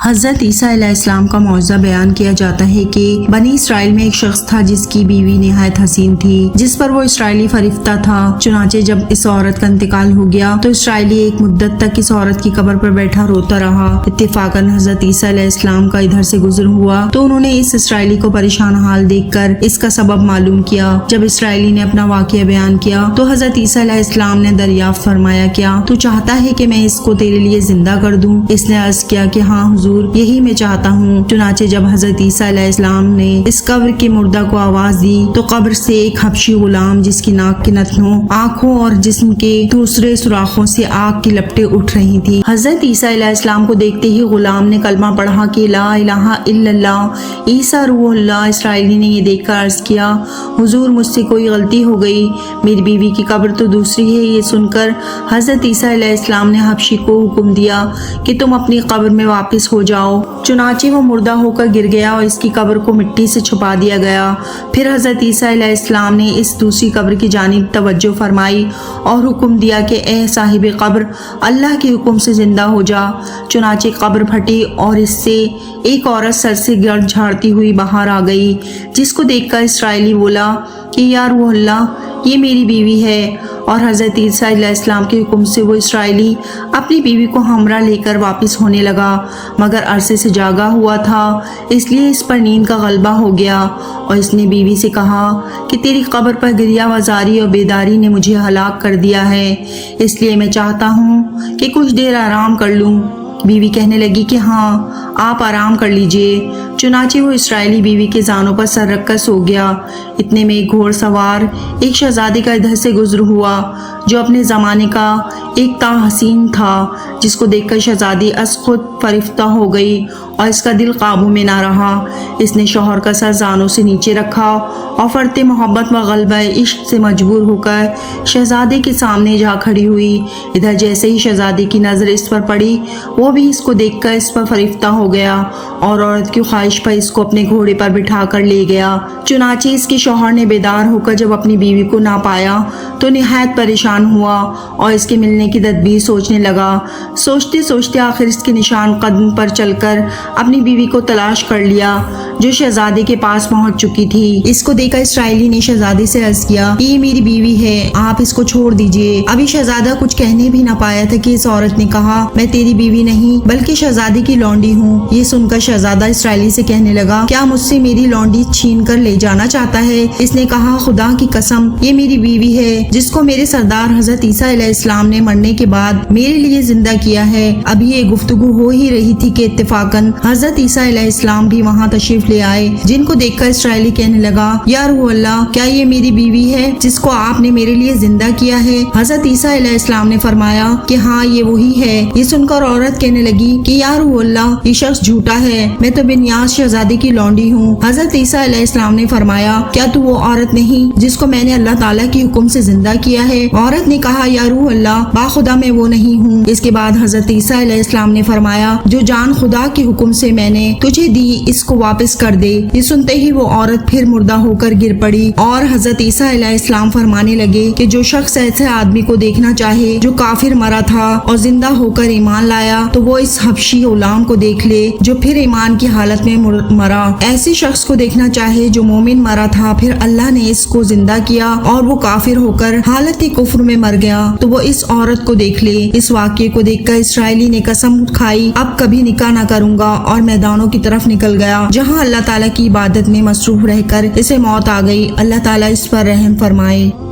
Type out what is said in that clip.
حضرت عیسیٰ علیہ السلام کا معجزہ بیان کیا جاتا ہے کہ بنی اسرائیل میں ایک شخص تھا جس کی بیوی نہایت حسین تھی، جس پر وہ اسرائیلی فریفتہ تھا۔ چنانچہ جب اس عورت کا انتقال ہو گیا تو اسرائیلی ایک مدت تک اس عورت کی قبر پر بیٹھا روتا رہا۔ اتفاقاً حضرت عیسیٰ علیہ السلام کا ادھر سے گزر ہوا تو انہوں نے اس اسرائیلی کو پریشان حال دیکھ کر اس کا سبب معلوم کیا۔ جب اسرائیلی نے اپنا واقعہ بیان کیا تو حضرت عیسیٰ علیہ السلام نے دریافت فرمایا، کیا تو چاہتا ہے کہ میں اس کو تیرے لیے زندہ کر دوں؟ اس نے عرض کیا کہ ہاں حضور، یہی میں چاہتا ہوں۔ چنانچہ جب حضرت عیسیٰ علیہ السلام نے اس قبر کے مردہ کو آواز دی تو قبر سے ایک حبشی غلام جس کی ناک کے نتنوں، آنکھوں اور جسم کے دوسرے سوراخوں سے آگ کی لپٹیں اٹھ رہی تھی۔ حضرت عیسیٰ علیہ السلام کو دیکھتے ہی غلام نے کلمہ پڑھا کہ لا الہ الا اللہ عیسیٰ روح اللہ۔ اسرائیلی نے یہ دیکھ کر عرض کیا، حضور مجھ سے کوئی غلطی ہو گئی، میری بیوی کی قبر تو دوسری ہے۔ یہ سن کر حضرت عیسیٰ علیہ السلام نے حبشی کو حکم دیا کہ تم اپنی قبر میں واپس ہو جاؤ۔ چنانچہ وہ مردہ ہو کر گر گیا اور اس کی قبر کو مٹی سے چھپا دیا گیا۔ پھر حضرت عیسیٰ علیہ السلام نے اس دوسری قبر کی جانب توجہ فرمائی اور حکم دیا کہ اے صاحب قبر، اللہ کے حکم سے زندہ ہو جا۔ چنانچہ قبر پھٹی اور اس سے ایک عورت سر سے گرد جھاڑتی ہوئی باہر آ گئی، جس کو دیکھ کر اسرائیلی بولا کہ یا روح اللہ، یہ میری بیوی ہے۔ اور حضرت عیسیٰ علیہ السلام کے حکم سے وہ اسرائیلی اپنی بیوی کو ہمراہ لے کر واپس ہونے لگا، مگر عرصے سے جاگا ہوا تھا، اس لیے اس پر نیند کا غلبہ ہو گیا۔ اور اس نے بیوی سے کہا کہ تیری قبر پر گریہ وزاری اور بیداری نے مجھے ہلاک کر دیا ہے، اس لیے میں چاہتا ہوں کہ کچھ دیر آرام کر لوں۔ بیوی کہنے لگی کہ ہاں، آپ آرام کر لیجئے۔ چنانچہ وہ اسرائیلی بیوی کے زانوں پر سر رکھ کر سو گیا۔ اتنے میں ایک گھوڑ سوار ایک شہزادے کا ادھر سے گزر ہوا جو اپنے زمانے کا ایک تا حسین تھا، جس کو دیکھ کر شہزادی از خود فریفتہ ہو گئی اور اس کا دل قابو میں نہ رہا۔ اس نے شوہر کا سر زانوں سے نیچے رکھا اور فرط محبت و غلبہ عشق سے مجبور ہو کر شہزادے کے سامنے جا کھڑی ہوئی۔ ادھر جیسے ہی شہزادے کی نظر اس پر پڑی، وہ بھی اس کو دیکھ کر اس پر فریفتہ ہو گیا اور عورت کی خواہش پر اس کو اپنے گھوڑے پر بٹھا کر لے گیا۔ چنانچہ اس کے شوہر نے بیدار ہو کر جب اپنی بیوی کو نہ پایا تو نہایت پریشان ہوا اور اس کے ملنے کی تدبیر سوچنے لگا۔ سوچتے سوچتے آخر اس کے نشان قدم پر چل کر اپنی بیوی کو تلاش کر لیا جو شہزادے کے پاس پہنچ چکی تھی۔ اس کو دیکھا اسرائیلی نے شہزادے سے عرض کیا، یہ میری بیوی ہے، آپ اس کو چھوڑ دیجئے۔ ابھی شہزادہ کچھ کہنے بھی نہ پایا تھا کہ اس عورت نے کہا، میں تیری بیوی نہیں بلکہ شہزادے کی لونڈی ہوں۔ یہ سن کر شہزادہ اسرائیلی سے کہنے لگا، کیا مجھ سے میری لونڈی چھین کر لے جانا چاہتا ہے؟ اس نے کہا، خدا کی قسم، یہ میری بیوی ہے جس کو میرے سردار حضرت عیسیٰ علیہ السلام نے مرنے کے بعد میرے لیے زندہ کیا ہے۔ ابھی یہ گفتگو ہو ہی رہی تھی کہ اتفاقاً حضرت عیسیٰ علیہ السلام بھی وہاں تشریف لے آئے، جن کو دیکھ کر اسرائیلی کہنے لگا، یا روح اللہ، کیا یہ میری بیوی ہے جس کو آپ نے میرے لیے زندہ کیا ہے؟ حضرت عیسیٰ علیہ السلام نے فرمایا کہ ہاں، یہ وہی ہے۔ یہ سن کر عورت کہنے لگی کہ یا روح اللہ، یہ شخص جھوٹا ہے، میں تو بنیاز شہزادے کی لونڈی ہوں۔ حضرت عیسیٰ علیہ السلام نے فرمایا، کیا تو وہ عورت نہیں جس کو میں نے اللہ تعالیٰ کے حکم سے زندہ کیا ہے؟ عورت نے کہا، یا روح اللہ، باخدا میں وہ نہیں ہوں۔ اس کے بعد حضرت عیسیٰ علیہ السلام نے فرمایا، جو جان خدا کے حکم سے میں نے تجھے دی، اس کو واپس کر دے۔ یہ سنتے ہی وہ عورت پھر مردہ ہو کر گر پڑی اور حضرت عیسیٰ علیہ السلام فرمانے لگے کہ جو شخص ایسے آدمی کو دیکھنا چاہے جو کافر مرا تھا اور زندہ ہو کر ایمان لایا تو وہ اس حبشی غلام کو دیکھ لے جو پھر ایمان کی حالت میں مرا۔ ایسے شخص کو دیکھنا چاہے جو مومن مرا تھا، پھر اللہ نے اس کو زندہ کیا اور وہ کافر ہو کر حالت کفر میں مر گیا، تو وہ اس عورت کو دیکھ لے۔ اس واقعے کو دیکھ کر اسرائیلی نے قسم کھائی، اب کبھی نکاح نہ کروں گا، اور میدانوں کی طرف نکل گیا جہاں اللہ تعالیٰ کی عبادت میں مصروف رہ کر اسے موت آ گئی۔ اللہ تعالیٰ اس پر رحم فرمائے۔